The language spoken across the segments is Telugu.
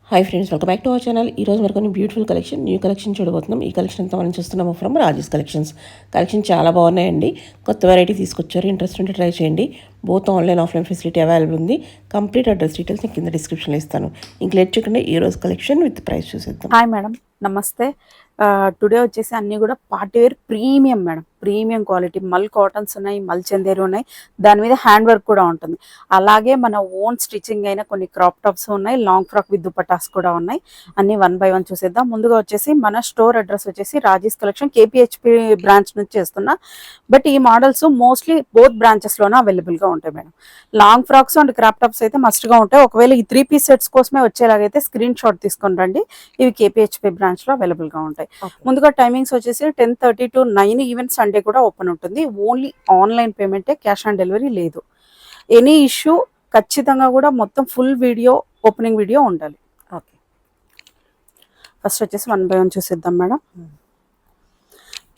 Hi friends, welcome back to our channel. ఈ రోజు మనకు బ్యూటిఫుల్ కలెక్షన్, న్యూ కలెక్షన్ చూడబోతున్నాం. ఈ కలెక్షన్ అంతా మనం చూస్తున్నాము ఫ్రమ్ రాజేష్ కలెక్షన్స్. కలెక్షన్ చాలా బాగున్నాయండి. కొత్త వెరైటీ తీసుకొచ్చారు. ఇంట్రెస్ట్ ఉంటే ట్రై చేయండి. Both online offline facility available ఉంది. కంప్లీట్ అడ్రస్ డీటెయిల్స్ నేను కింద డిస్క్రిప్షన్లో ఇస్తాను. ఇంక లేట్ చేయకుండా ఈ రోజు కలెక్షన్ విత్ ప్రైస్ చూసేద్దాం. హాయ్ మేడం, నమస్తే. టుడే వచ్చేసి అన్నీ కూడా party wear premium madam, premium quality mul cottons ఉన్నాయి, మల్ చందేరి ఉన్నాయి, దాని మీద హ్యాండ్ వర్క్ కూడా ఉంటుంది. అలాగే మన ఓన్ స్టిచ్చింగ్ అయిన కొన్ని క్రాప్ టాప్స్ ఉన్నాయి, లాంగ్ ఫ్రాక్ విత్ దుపటాస్ కూడా ఉన్నాయి. అన్ని 1 by 1 చూసేద్దాం. ముందుగా వచ్చేసి మన స్టోర్ అడ్రస్ వచ్చేసి రాజేష్ కలెక్షన్ KPHP బ్రాంచ్ నుంచి చేస్తున్నా. బట్ ఈ మోడల్స్ మోస్ట్లీ బోత్ బ్రాంచెస్లోనే అవైలబుల్గా ఉంటాయి madam. Long frocks and crop tops అయితే మస్ట్గా ఉంటాయి. ఒకవేళ ఈ 3 piece సెట్స్ కోసమే వచ్చేలాగైతే స్క్రీన్ షాట్ తీసుకొని రండి. ఇవి KPHP బ్రాంచ్లో అవైలబుల్గా ఉంటాయి. ముందుగా టైమింగ్స్ వచ్చేసి 10:30 to 9, ఈవెన్ సండే కూడా ఓపెన్ ఉంటుంది. ఓన్లీ ఆన్లైన్ పేమెంటే, క్యాష్ ఆన్ డెలివరీ లేదు. ఎనీ ఇష్యూ ఖచ్చితంగా కూడా మొత్తం ఫుల్ వీడియో, ఓపెనింగ్ వీడియో ఉండాలి. ఓకే, ఫస్ట్ వచ్చేసి 1 by 1 చూసేద్దాం మేడం.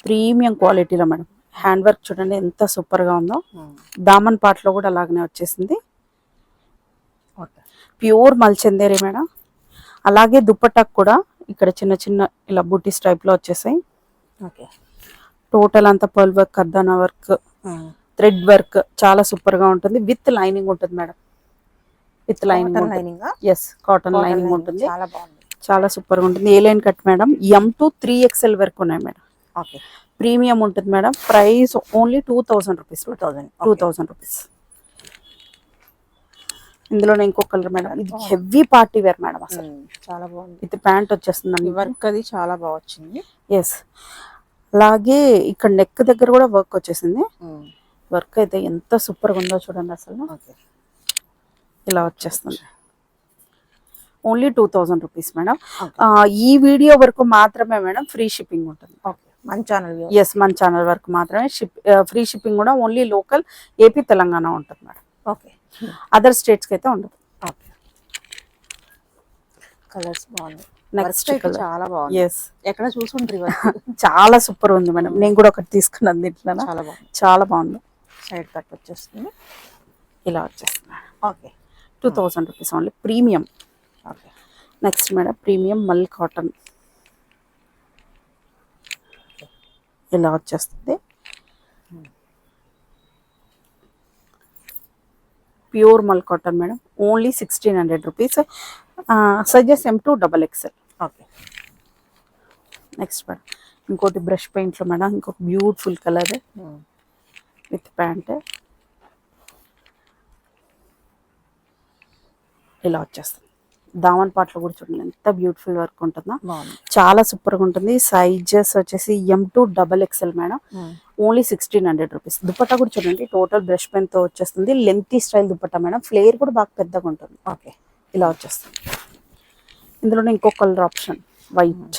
ప్రీమియం క్వాలిటీలో మేడం, హ్యాండ్ వర్క్ చూడండి ఎంత సూపర్గా ఉందో. దామన్ పార్ట్లో కూడా అలాగనే వచ్చేసింది. Pure Mul Chanderi madam. అలాగే దుప్పటాకు కూడా ఇక్కడ చిన్న చిన్న ఇలా బూటీస్ టైప్లో వచ్చేసాయి. ఓకే, టోటల్ అంతా పర్ల్ వర్క్, కర్దానా వర్క్, థ్రెడ్ వర్క్ చాలా సూపర్గా ఉంటుంది. విత్ లైనింగ్ ఉంటుంది madam, with lining. Yes, cotton lining ఉంటుంది. చాలా సూపర్గా ఉంటుంది. A line cut madam, M to 3XL వరకు ఉన్నాయి మేడం. ఓకే, ప్రీమియం ఉంటుంది madam. Price only 2000 rupees. 2000 rupees. ఇందులోనే ఇంకో కలర్ మేడం, ఇది హెవీ పార్టీ వేర్ మేడం. అసలు చాలా బాగుంది. విత్ ప్యాంట్ వచ్చేస్తుంది. వర్క్ అది చాలా బాగా వచ్చింది. ఎస్, అలాగే ఇక్కడ నెక్ దగ్గర కూడా వర్క్ వచ్చేసింది. వర్క్ అయితే ఎంత సూపర్గా ఉందో చూడండి అసలు. ఇలా వచ్చేస్తుంది. Only 2000 rupees madam. ఈ వీడియో వరకు మాత్రమే మేడం ఫ్రీ షిప్పింగ్ ఉంటుంది. ఓకే, మన ఛానల్. ఎస్, మన ఛానల్ వరకు మాత్రమే ఫ్రీ షిప్పింగ్ కూడా ఓన్లీ లోకల్ ఏపీ తెలంగాణ ఉంటుంది మేడం. ఓకే, అదర్ స్టేట్స్కి అయితే ఉండదు. కలర్స్ బాగుంది. నెక్స్ట్ కలర్ చాలా బాగుంది. ఎస్, ఎక్కడ చూసుంటారు చాలా సూపర్ ఉంది మేడం. నేను కూడా ఒకటి తీసుకున్నాను దీంట్లో. చాలా బాగుంది, చాలా బాగుంది. సైడ్ కట్ వచ్చేస్తుంది, ఇలా వచ్చేస్తుంది. Okay, 2000 rupees only. Premium. Okay, next madam premium mul cotton ఇలా వచ్చేస్తుంది. Pure mul cotton madam, only 1600 rupees. Sizes M to XXL. Okay, next madam ఇంకోటి బ్రష్ పెయింట్లో మేడం, ఇంకొక బ్యూటిఫుల్ కలర్ విత్ ప్యాంట్ ఇలా వచ్చేస్తుంది. దామన్ పాటలో కూడా చూడండి ఎంత బ్యూటిఫుల్ వర్క్ ఉంటుందో, చాలా సూపర్గా ఉంటుంది. సైజెస్ వచ్చేసి M to XXL madam, only 1600 rupees. Dupatta కూడా చూడండి టోటల్ బ్రష్ పెన్ తో వచ్చేస్తుంది. Lengthy style dupatta madam, flare కూడా బాగా పెద్దగా ఉంటుంది. ఓకే, ఇలా వచ్చేస్తుంది. ఇందులోనే ఇంకో కలర్ ఆప్షన్ వైట్.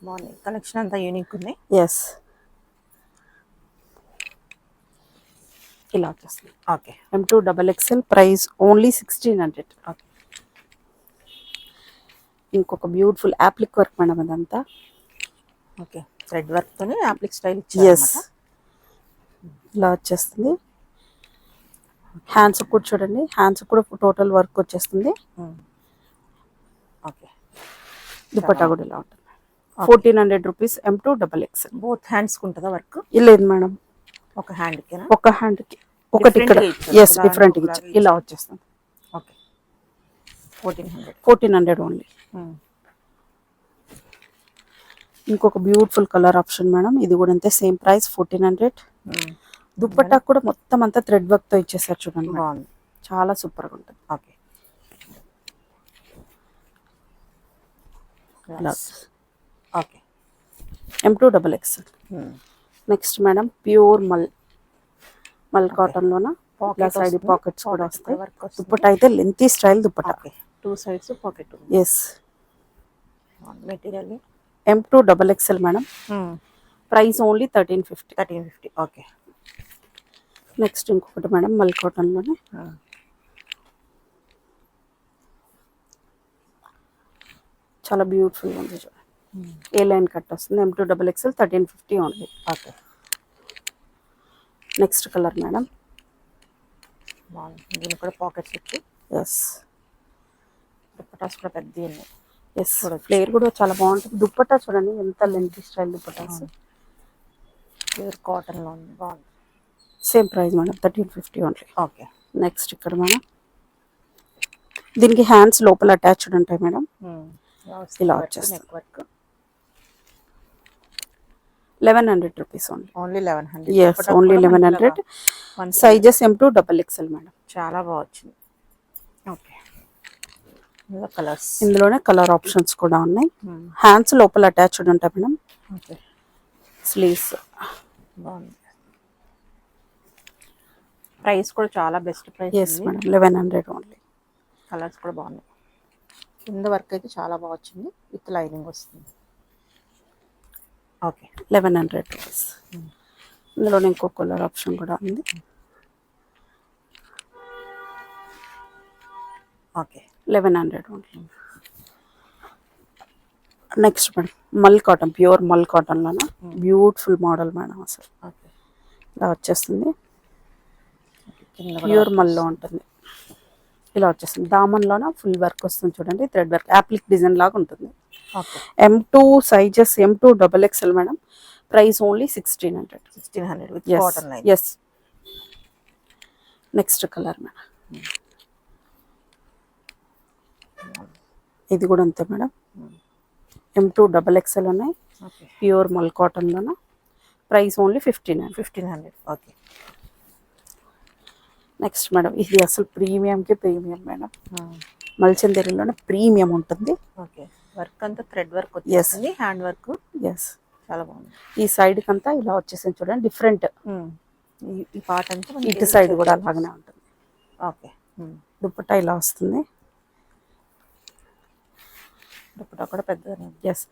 బాగుంది, కలెక్షన్ అంతా యూనిక్ ఉంది. ఎస్, ఇలా వచ్చేస్తుంది. Okay, M to XXL. Price only 1600. Okay, ఇంకొక బ్యూటిఫుల్ యాప్లిక్ వర్క్ మేడం అదంతా. ఓకే, థ్రెడ్ వర్క్తోనే యాప్లిక్ స్టైల్. ఎస్, ఇలా వచ్చేస్తుంది. హ్యాండ్స్ కూడా చూడండి, హ్యాండ్స్ కూడా టోటల్ వర్క్ వచ్చేస్తుంది. ఓకే, దుపట్టా కూడా ఇలా ఉంటుంది. 1400 rupees. M to XXL. Both hands ఉంటుందా వర్క్? లేదు మేడం, ఒక హ్యాండ్కి, ఒక హ్యాండ్కి ఒకటి ఇక్కడ. ఎస్, డిఫరెంట్ ఇలా వచ్చేస్తుంది. Okay, 1400 only. ఇంకొక బ్యూటిఫుల్ కలర్ ఆప్షన్ మేడం, ఇది కూడా అంతే, సేమ్ ప్రైస్ 1400. దుప్పట్టా కూడా మొత్తం అంతా థ్రెడ్ వర్క్ తో ఇచ్చేసారు చూడండి, బాగుంది, చాలా సూపర్గా ఉంటుంది. Okay, okay, M to XXL. Next madam pure mul cotton లోన సైడ్ పాకెట్స్ కూడా వస్తాయి. దుప్పట్టా అయితే lengthy style dupatta, 2 sides pocket. Yes, material M to XXL madam. Price only 1350. Okay, next ఇంకొకటి మేడం మల్ కాటన్లోనే చాలా బ్యూటిఫుల్గా ఉంది చూడండి. ఏ లైన్ కట్ వస్తుంది. M to XXL 1350 only. Okay, next colour madam, బాగుంది. దీనికి కూడా పాకెట్స్ వచ్చి. ఎస్, దుపట్టాస్ కూడా పెద్ద ఉన్నాయి. ఎస్, ఫ్లేర్ కూడా చాలా బాగుంటుంది. దుప్పట్టా చూడండి ఎంత లెంత్ స్టైల్ దుప్పటాస్. ప్యూర్ కాటన్లో ఉంది, బాగుంది. Same price madam, 1350 only. Okay. Next ఇక్కడ మేడం, దీనికి హ్యాండ్స్ లోపల అటాచ్డ్ ఉంటాయి మేడం. ఇలా వచ్చేస్తుంది. Neck work 1100 rupees only. Only 1100. Yes, only 1100. Sizes M2 XXL madam. చాలా బాగా వచ్చింది. ఓకే. ఇందులో కలర్స్, ఇందులోనే కలర్ ఆప్షన్స్ కూడా ఉన్నాయి. హ్యాండ్స్ లోపల అటాచ్డ్ ఉంటాయి మేడం. ఓకే. స్లీవ్స్ బాగుంది. ప్రైస్ కూడా చాలా best price. Yes madam, 1100 only. Colours కూడా బాగున్నాయి. కింద వర్క్ అయితే చాలా బాగా వచ్చింది, విత్ లైనింగ్ వస్తుంది. ఓకే. 1100 రూపీస్. ఇందులోనే ఇంకో కలర్ ఆప్షన్ కూడా ఉంది. Okay. 1100 only. Next madam, mul cotton, pure mul కాటన్లోన బ్యూటిఫుల్ మోడల్ మేడం. అసలు ఓకే. ఇలా వచ్చేస్తుంది. ప్యూర్ మల్లో ఉంటుంది. ఇలా వచ్చేస్తుంది. దామన్లోన ఫుల్ వర్క్ వస్తుంది చూడండి, థ్రెడ్ వర్క్, యాప్లిక్ డిజైన్ లాగా ఉంటుంది. Okay. M2 sizes M2 XXL madam. Price only 1600. 1600 with cotton line. Yes. Next colour madam, ఇది కూడా అంతే మేడం. M2 XXL ఉన్నాయి. ఓకే. ప్యూర్ మల్ కాటన్లోన. Price only 1500. Okay. Next madam, ఇది అసలు ప్రీమియంకి ప్రీమియం మేడం. మల్చందేరిలోనే ప్రీమియం ఉంటుంది. ఓకే. వర్క్ అంతా థ్రెడ్ వర్క్ వచ్చేసింది, హ్యాండ్ వర్క్. ఎస్, చాలా బాగుంది. ఈ సైడ్ కంతా ఇలా వచ్చేసింది చూడండి, డిఫరెంట్. ఈ పార్ట్ అంతా ఇటు సైడ్ కూడా అలాగనే ఉంటుంది. ఓకే. దుపట్టా ఇలా వస్తుంది. దుపట్టా కూడా పెద్దగానే ఉంది. ఎస్,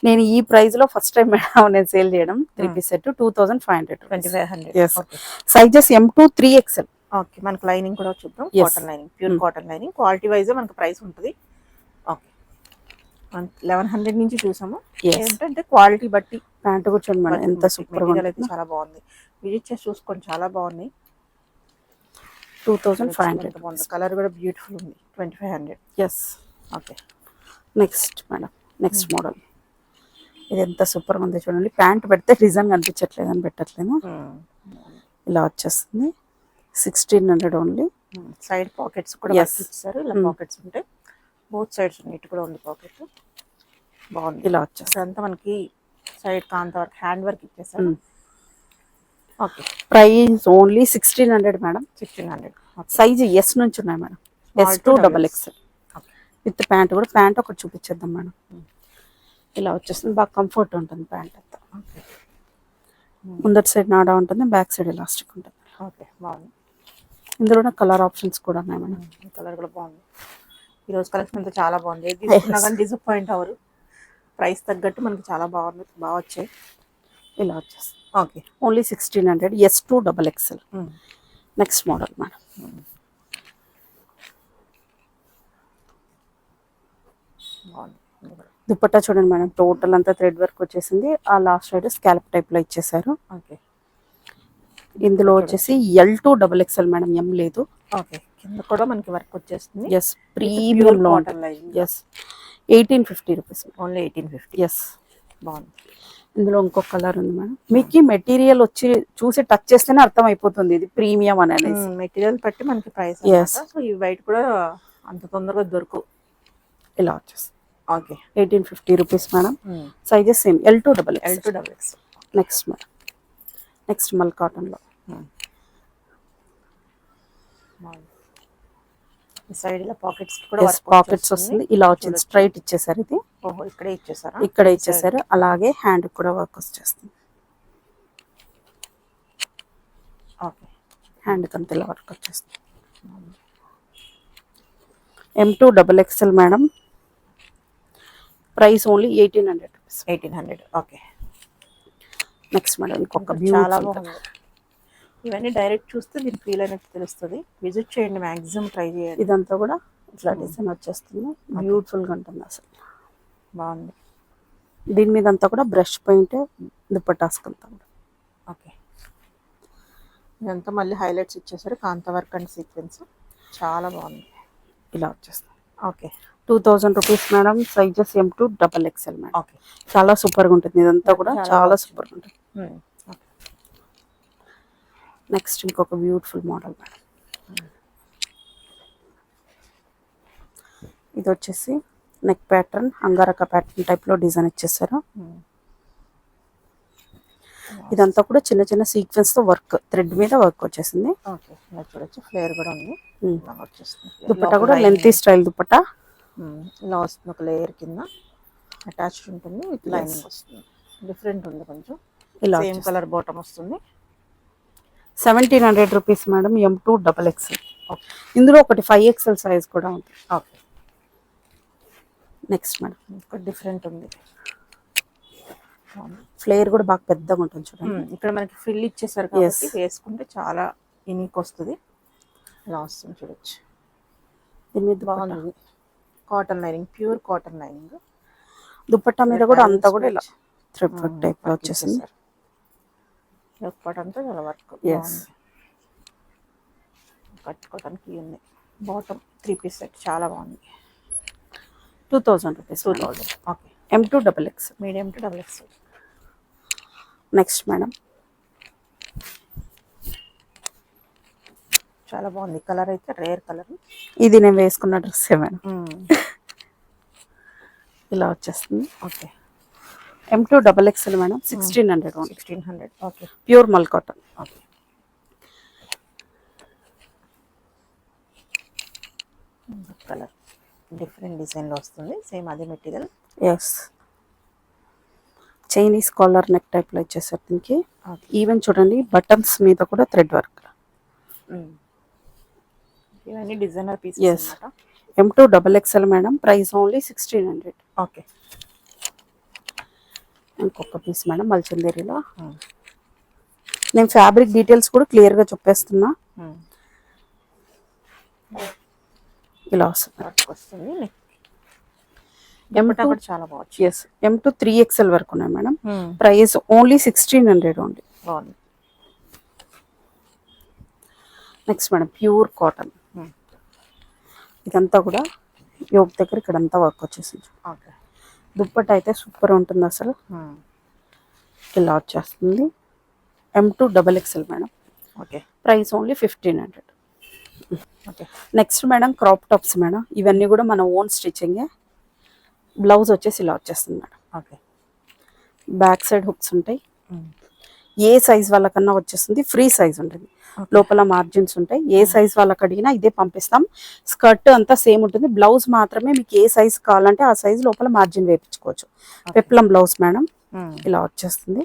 నేను ఈ ప్రైస్ లో ఫస్ట్ టైం మేడం నేను సేల్ చేయడం. 3 piece set 2500. 2500. Yes. Okay. Sizes M2 3XL. Okay. మనకు లైనింగ్ కూడా చూద్దాం. Yes. Cotton lining, pure cotton lining. Quality wise మనకు ప్రైస్ ఉంటుంది. ఓకే. 1100 నుంచి చూసాము. Yes. ఏంటంటే క్వాలిటీ బట్టి ప్యాంట్ కూర్చోండి మేడం, ఎంత సూపర్ గా మెటీరియల్ అయితే ఉంటుంది. చాలా బాగుంది. విజిట్ చేసి చూసుకోండి, చాలా బాగున్నాయి. 2500. కలర్ కూడా బ్యూటిఫుల్ ఉంది. 2500. Yes. Okay. Next madam, next model. ఇది ఎంత సూపర్ గా ఉంది చూడండి. ప్యాంట్ పెడితే డిజైన్ కనిపించట్లేదు అని పెట్టట్లేదు. ఇలా వచ్చేస్తుంది. 1600 ఓన్లీ. సైడ్ పాకెట్స్ కూడా Yes. ఇచ్చారు. ఇలా పాకెట్స్ ఉంటాయి, బోత్ సైడ్స్ ఉన్నాయి. ఇటు కూడా ఉంది పాకెట్, బాగుంది. ఇలా వచ్చేస్తుంది. అంతా మనకి సైడ్ కాంత వర్క్, హ్యాండ్ వర్క్ ఇచ్చేసారు. Okay. Price only 1600 madam. 1600. Size S నుంచి ఉన్నాయి madam. S2 XXL with pant కూడా. ప్యాంట్ ఒకటి చూపించేద్దాం మేడం. ఇలా వచ్చేస్తుంది, బాగా కంఫర్ట్ ఉంటుంది ప్యాంట్ అంతా. ముందటి సైడ్ నాడా ఉంటుంది, బ్యాక్ సైడ్ ఎలాస్టిక్ ఉంటుంది. ఓకే. బాగుంది. ఇందులోనే కలర్ ఆప్షన్స్ కూడా ఉన్నాయి మేడం. కలర్ కూడా బాగుంది. ఈరోజు కలెక్షన్ అంతా చాలా బాగుంది. ఏది తీసుకున్నా కానీ డిసప్పాయింట్ అవ్వరు. ప్రైస్ తగ్గట్టు మనకి చాలా బాగుంది, బాగా వచ్చాయి. ఇలా వచ్చేస్తుంది. Okay. Only 1600. S2 XXL. Next model madam. బాగుంది. దుపట్టా చూడండి మేడం, టోటల్ అంతా థ్రెడ్ వర్క్ వచ్చేసింది. ఆ లాస్ట్ సైడ్ స్కాల్ప్ టైప్ లో ఇచ్చేసారు. ఓకే. ఇందులో వచ్చేసి L2 XXL మేడం, M లేదు. ఓకే. కింద కూడా మనకి వర్క్ వచ్చేస్తుంది. ఎస్, ప్రీమియం లో cotton lining. Yes, 1850 rupees. Only 1850. Yes. బాగుంది. ఇందులో ఇంకొక కలర్ ఉంది మేడం. మీకు మెటీరియల్ వచ్చి చూసి టచ్ చేస్తేనే అర్థం అయిపోతుంది ఇది ప్రీమియం అనేది. మెటీరియల్ బట్టి మనకి ప్రైస్. Yes. సో ఈ వైట్ కూడా అంత తొందరగా దొరకవు. ఇలా వచ్చేస్తుంది. Okay. 1850 rupees madam. Sizes same L2 L2XX. Next madam, next మల్ కాటన్ లో. ఈ సైడ్ ఇలా పాకెట్స్ కూడా పాకెట్స్ వస్తుంది. ఇలా వచ్చింది, స్ట్రైట్ ఇచ్చేసారు. ఇది ఓహో, ఇక్కడే ఇచ్చేసారా? ఇక్కడ ఇచ్చేసారు. అలాగే హ్యాండ్ కూడా వర్క్ వచ్చేస్తుంది. ఓకే. హ్యాండ్ కంత ఇలా వర్క్ వచ్చేస్తుంది. M2 XXL madam. Price only 1800 rupees. 1800. Okay. Next madam, ఇంకొక చాలా బ్యూటిఫుల్ బాగుంది. ఇవన్నీ డైరెక్ట్ చూస్తే దీని ఫీల్ అయినట్టు తెలుస్తుంది. విజిట్ చేయండి, మ్యాక్సిమం ట్రై చేయండి. ఇదంతా కూడా ఇట్లా డిజైన్ వచ్చేస్తుంది. బ్యూటిఫుల్ గా ఉంటుంది అసలు, బాగుంది. దీని మీద అంతా కూడా బ్రష్ పెయింట్ దుపట్టాస్ కంతా కూడా. ఓకే. ఇదంతా మళ్ళీ హైలైట్స్ ఇచ్చేసారు, కాంత వర్క్ అండ్ సీక్వెన్స్. చాలా బాగుంది. ఇలా వచ్చేస్తుంది. Okay. 2000 rupees madam. Sizes M2 XXL madam. Okay. చాలా సూపర్గా ఉంటుంది ఇదంతా కూడా, చాలా సూపర్గా ఉంటుంది. నెక్స్ట్ ఇంకొక బ్యూటిఫుల్ మోడల్ మేడం. ఇది వచ్చేసి నెక్ ప్యాటర్న్, అంగారక ప్యాటర్న్ టైప్లో డిజైన్ ఇచ్చేసారు. ఇదంతా కూడా చిన్న చిన్న సీక్వెన్స్తో వర్క్, థ్రెడ్ మీద వర్క్ వచ్చేసింది. ఓకే. చూడొచ్చు, ఫ్లేర్ కూడా ఉంది. దుపట్టా కూడా లెంతీ స్టైల్ దుపట్టా. ఇలా వస్తుంది, ఒక లేయర్ కింద అటాచ్డ్ ఉంటుంది, విత్ లైనింగ్ వస్తుంది. డిఫరెంట్ ఉంది కొంచెం. ఇలా సేమ్ కలర్ బాటమ్ వస్తుంది. 1700 రూపీస్ మేడం. M2 XXL. ఇందులో ఒకటి 5XL సైజ్ కూడా ఉంది. ఓకే. నెక్స్ట్ మేడం ఒక డిఫరెంట్ ఉంది. ఫ్లేర్ కూడా బాగా పెద్దగా ఉంటుంది చూడండి. ఇక్కడ మనకి ఫ్రిల్ ఇచ్చేసారు కాబట్టి వేసుకుంటే చాలా యూనిక్ వస్తుంది. ఇలా వస్తుంది చూడొచ్చు. దీని మీద బాగుంది. Cotton lining, pure cotton lining. Dupatta మీద కూడా అంతా కూడా ఇలా థ్రెడ్ వర్క్ టైప్ లో వచ్చేసింది. అంతా చాలా వర్క్ కట్టుకోవడానికి ఉంది. బాటమ్ 3 పీస్ సెట్ చాలా బాగుంది. 2000 rupees. 2000. Okay. M2 XXL. Medium to XXL. Next madam చాలా బాగుంది. కలర్ అయితే రేర్ కలర్. ఇది నేను వేసుకున్న డ్రెస్ మేడం. ఇలా వచ్చేస్తుంది. Okay. M2 XXL madam. 1600. 1600. Okay. Pure mul cotton. Okay. Colour different design లో వస్తుంది. సేమ్ అదే material. Yes. Chinese collar neck type లో ఇచ్చేసారు దీనికి. ఈవెన్ చూడండి బటన్స్ మీద కూడా థ్రెడ్ వర్క్. ఇవన్నీ డిజైనర్ పీసెస్ అన్నమాట. M2 XXL madam. Price only 1600. Okay. ఇంకొక పీస్ మేడం మల్చందేరిలో. నేను ఫ్యాబ్రిక్ డీటెయిల్స్ కూడా క్లియర్ గా చెప్పేస్తున్నా. ఇలా వస్తుంది. M2 చాలా బాగుంది. ఎస్. M2 3XL వరకు ఉన్నాయి మేడం. Price only 1600 only. బాగుంది. Next madam pure cotton. ఇదంతా కూడా యోగ్ దగ్గర ఇక్కడంతా వర్క్ వచ్చేసింది. ఓకే. దుప్పట్ట అయితే సూపర్ ఉంటుంది అసలు. ఇలా వచ్చేస్తుంది. M2 XXL madam. Okay. Price only 1500. Okay. Next madam crop tops madam. ఇవన్నీ కూడా మన ఓన్ స్టిచ్చింగే. బ్లౌజ్ వచ్చేసి ఇలా వచ్చేస్తుంది madam. Okay. Back side hooks ఉంటాయి. ఏ సైజ్ వాళ్ళకన్నా వచ్చేస్తుంది. ఫ్రీ సైజ్ ఉంటుంది. లోపల మార్జిన్స్ ఉంటాయి. ఏ సైజ్ వాళ్ళకి అడిగినా ఇదే పంపిస్తాం. స్కర్ట్ అంతా సేమ్ ఉంటుంది. బ్లౌజ్ మాత్రమే మీకు ఏ సైజ్ కావాలంటే ఆ సైజ్ లోపల మార్జిన్ వేయించుకోవచ్చు. Peplum blouse madam. ఇలా వచ్చేస్తుంది.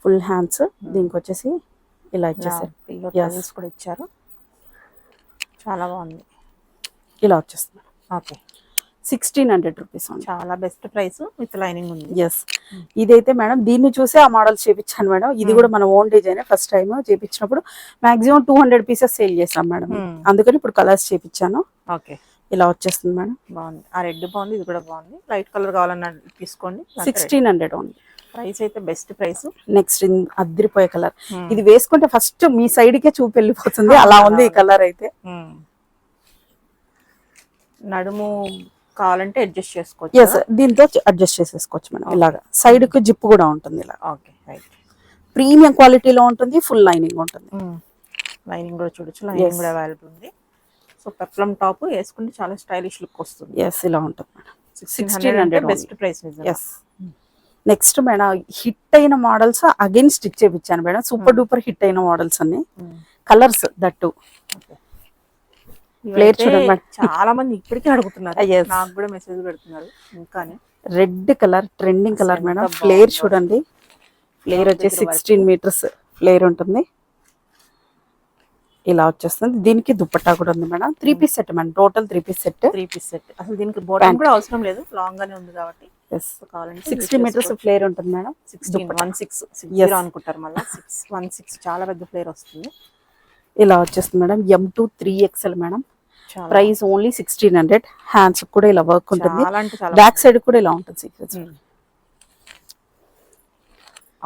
Full hands. దీనికి వచ్చేసి ఇలా ఇచ్చేసారు. కూడా ఇచ్చారు. చాలా బాగుంది. ఇలా వచ్చేస్తుంది. ఓకే. 1600 రూపీస్. చాలా బెస్ట్ ప్రైస్ విత్ లైనింగ్ ఉంది. ఎస్. ఇదైతే మేడం దీన్ని చూసే ఆ మోడల్స్ చేపించాను మేడం. ఇది కూడా మన ఓన్ డిజైన్. ఫస్ట్ టైం చేపించినప్పుడు మాక్సిమం 200 పీసెస్ సేల్ చేసాం మేడం. అందుకని ఇప్పుడు కలర్స్ చేపించాను. ఓకే. ఇలా వచ్చేస్తుంది మేడం. బాగుంది. ఆ రెడ్ బాగుంది. ఇది కూడా బాగుంది. లైట్ కలర్ కావాలన్నా తీసుకోండి. 1600 ఓన్లీ. ప్రైస్ అయితే బెస్ట్ ప్రైస్. నెక్స్ట్ అద్దరిపోయే కలర్. ఇది వేసుకుంటే ఫస్ట్ మీ సైడ్ కే చూపు వెళ్ళిపోతుంది. అలా ఉంది ఈ కలర్ అయితే. నడుము కావాలంటే అడ్జస్ట్ చేసుకోవచ్చు. ఎస్. దీంతో అడ్జస్ట్ చేసేసుకోవచ్చు మేడం. ఇలాగా సైడ్ కు జిప్ కూడా ఉంటుంది. ఇలా ఓకే. రైట్. ప్రీమియం క్వాలిటీలో ఉంటుంది. ఫుల్ లైనింగ్ ఉంటుంది. లైనింగ్ కూడా చూడొచ్చు. లైనింగ్ కూడా అవైలబుల్ ఉంది. సో పెప్లం టాప్ వేసుకుంటే చాలా స్టైలిష్ లుక్ వస్తుంది. ఎస్. ఇలా ఉంటుంది madam. 1600 best price. Yes. Next madam hit అయిన మోడల్స్ అగైన్ స్టిచ్ చేయించాను మేడం. సూపర్ డూపర్ హిట్ అయిన మోడల్స్ అన్ని కలర్స్ దట్టు. ప్లేట్ చూడండి. చాలా మంది ఇప్పటికే అడుగుతున్నారు. నాకు కూడా మెసేజ్ పెడుతున్నారు. ఇంకానే red colour trending colour madam. Flare చూడండి. ఫ్లేర్ వచ్చేసి 16 మీటర్స్ ఫ్లేర్ ఉంటుంది. ఇలా వచ్చేస్తుంది. దీనికి దుపట్టా కూడా ఉంది madam. 3 piece set madam. Total 3 piece set. 3 piece set. అసలు దీనికి బాటమ్ కూడా అవసరం లేదు. లాంగ్ గానే ఉంది కాబట్టి. ఎస్. కావాలంటే 60 మీటర్స్ ఫ్లేర్ ఉంటుంది మేడం. 16 అనుకుంటారు మళ్ళీ. 16 చాలా పెద్ద ఫ్లేర్ వస్తుంది. ఇలా వచ్చేస్తుంది madam. M2 3XL madam. Price only 1600. Hands కూడా ఇలా వర్క్ ఉంటుంది. బ్యాక్ సైడ్ కూడా ఇలా ఉంటుంది sequence.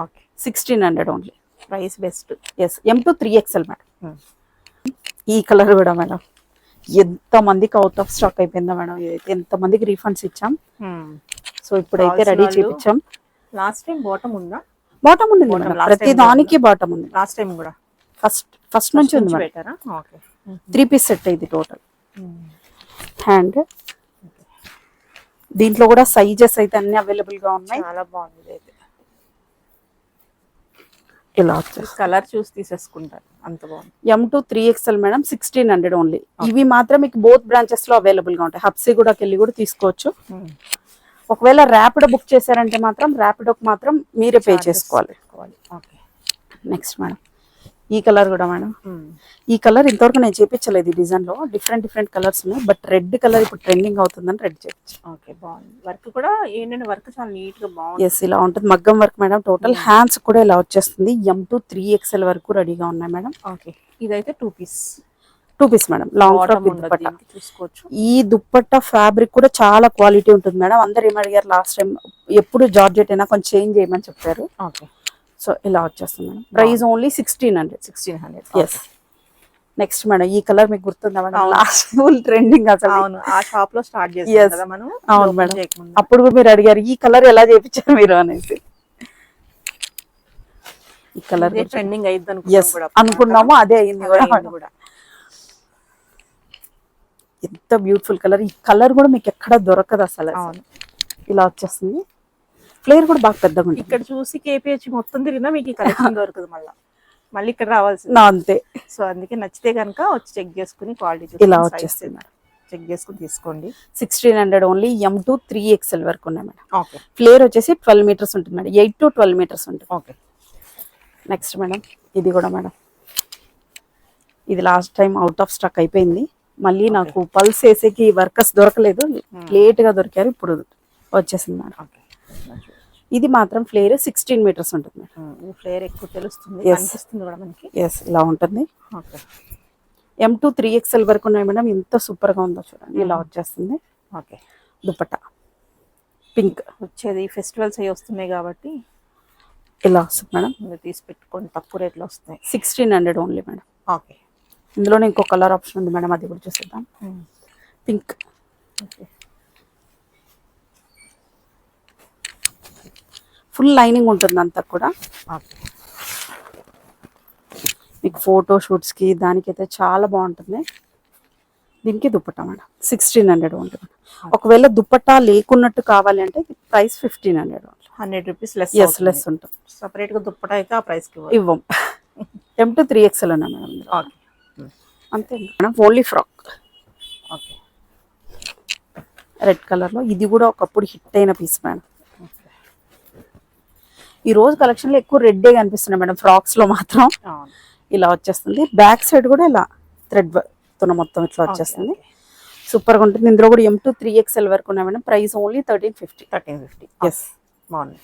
Okay. 1600 only. Price best. Yes. M2 3XL madam. ఈ కలర్ కూడా మేడం ఎంత మందికి అవుట్ ఆఫ్ స్టాక్ అయిపోయిందా మేడం, ఇదైతే ఎంత మందికి రీఫండ్స్ ఇచ్చాం. సో ఇప్పుడైతే రెడీ చేపించాం. లాస్ట్ టైం బాటమ్ ఉందా? బాటమ్ ఉంది Bottom మేడం, last ప్రతి time దానికి బాటమ్ ఉంది. లాస్ట్ టైం కూడా ఫస్ట్ నుంచి ఉంది మేడం. పెట్టారా? ఓకే. 3 పీస్ సెట్ ఇది టోటల్. హ్యాండ్ దీంట్లో కూడా సైజెస్ అయితే అన్ని అవైలబుల్ గా ఉన్నాయి. చాలా బాగుంది అయితే. ఇలా వచ్చేసి కలర్ చూసి తీసేసుకుంటారు, అంత బాగుంది. M2 3XL madam 1600 only. ఇవి మాత్రం మీకు బోత్ బ్రాంచెస్ లో అవైలబుల్ గా ఉంటాయి. హబ్సిగూడకి వెళ్ళి కూడా తీసుకోవచ్చు. ఒకవేళ ర్యాపిడో బుక్ చేశారంటే మాత్రం ర్యాపిడోకి మాత్రం మీరే పే చేసుకోవాలి. ఓకే. నెక్స్ట్ మేడం ఈ కలర్ కూడా మేడం, ఈ కలర్ ఇంతవరకు నేను చేపించలేదు. ఈ డిజైన్ లో డిఫరెంట్ కలర్స్ ఉన్నాయి, బట్ రెడ్ కలర్ ఇప్పుడు ట్రెండింగ్ అవుతుందని రెడ్ చేయించు. ఓకే, బాగుంది. వర్క్ కూడా ఏంటంటే వర్క్ చాలా నీట్ గా బాగుంది. ఎస్, ఇలా ఉంటుంది మగ్గం వర్క్ మేడం. టోటల్ హ్యాండ్స్ కూడా ఇలా వచ్చేస్తుంది. M2 3XL వరకు రెడీగా ఉన్నాయి మేడం. ఓకే, ఇదైతే 2 piece madam. Long frock with dupatta. చూసుకోవచ్చు. ఈ దుపట్టా ఫ్యాబ్రిక్ కూడా చాలా క్వాలిటీ ఉంటుంది మేడం. అందరు ఏమడిగారు లాస్ట్ టైం, ఎప్పుడు జార్జెట్ అయినా కొంచెం చేంజ్ చేయమని చెప్పారు. ఓకే. సో ఇలా వచ్చేస్తుంది madam. Price only 1600. Yes. Next madam ఈ కలర్ మీకు గుర్తుందా మేడం? లాస్ట్ ఫుల్ ట్రెండింగ్ అసలు. అవును, ఆ షాప్ లో స్టార్ట్ చేసాం కదా మనం. అవును మేడం. అప్పుడు కూడా మీరు అడిగారు ఈ కలర్ ఎలా చేయించారు మీరు అనేసి. ఈ కలర్ ట్రెండింగ్ అయింది అనుకున్నాము, అదే అయింది కూడా. ఎంత బ్యూటిఫుల్ కలర్. ఈ కలర్ కూడా మీకు ఎక్కడ దొరకదు అసలు. ఇలా వచ్చేస్తుంది. ఫ్లేర్ కూడా బాగా పెద్దగా ఉంటుంది. ఇక్కడ చూసి KPH మొత్తం తిరిగినా మీకు ఈ కలెక్షన్ దొరకదు. మళ్ళీ ఇక్కడ రావాల్సింది. అంతే. సో అందుకే నచ్చితే కనుక వచ్చి చెక్ చేసుకుని క్వాలిటీ ఇలా వచ్చేస్తుంది, చెక్ చేసుకుని తీసుకోండి. 1600 ఓన్లీ. M2 3XL వరకు ఉన్నాయి మేడం. ఓకే. ఫ్లేర్ వచ్చేసి 12 మీటర్స్ ఉంటుంది మేడం. 8 to 12 మీటర్స్ ఉంటుంది. ఓకే. నెక్స్ట్ మేడం ఇది కూడా మేడం, ఇది last time out of stock అయిపోయింది. మళ్ళీ నాకు పల్స్ వేసేకి వర్కర్స్ దొరకలేదు, లేట్ గా దొరికారు. ఇప్పుడు వచ్చేసింది మేడం. ఇది మాత్రం ఫ్లేర్ 16 మీటర్స్ ఉంటుంది మేడం. ఫ్లేర్ ఎక్కువ తెలుస్తుంది, అనిపిస్తుంది కూడా మనకి. ఎస్, ఇలా ఉంటుంది. ఓకే. M2 3XL వరకు ఉన్నాయి మేడం. ఎంత సూపర్ గా ఉందో చూడండి. ఇలా వచ్చేస్తుంది. ఓకే. దుపట్టా పింక్ వచ్చేది ఫెస్టివల్స్ అవి వస్తున్నాయి కాబట్టి ఇలా వస్తుంది మేడం. మీరు తీసి పెట్టుకొని తక్కువ రేట్లో వస్తాయి. 1600 ఓన్లీ మేడం. ఓకే. ఇందులోనే ఇంకో కలర్ ఆప్షన్ ఉంది మేడం, అది కూడా చూసేద్దాం. పింక్. ఓకే. ఫుల్ లైనింగ్ ఉంటుంది అంతా కూడా. మీకు ఫోటో షూట్స్ కి దానికైతే చాలా బాగుంటుంది. దీనికి దుపట్టా మేడం 1600 ఉంటుంది. ఒకవేళ దుపట్టా లేకున్నట్టు కావాలి అంటే ప్రైస్ 1500. 100 రూపీస్ లెస్ ఉంటుంది. సపరేట్ గా దుప్పటా అయితే ఆ ప్రైస్ కి ఇవ్వం. M2 3XL ఉన్నాయి మేడం. ఓకే. అంతే madam. Only frock. Okay. Red colour లో ఇది కూడా ఒకప్పుడు హిట్ అయిన పీస్ మేడం. ఈ రోజు కలెక్షన్ లో ఎక్కువ రెడ్డే కనిపిస్తున్నాయి మేడం. ఫ్రాక్స్ లో మాత్రం ఇలా వచ్చేస్తుంది. బ్యాక్ సైడ్ కూడా ఇలా థ్రెడ్ తో మొత్తం ఇట్లా వచ్చేస్తుంది. సూపర్ గా ఉంటుంది. ఇందులో కూడా M2 3XL వరకు ఉన్నాయి మేడం. Price only 1350. ఎస్, బాగుంది.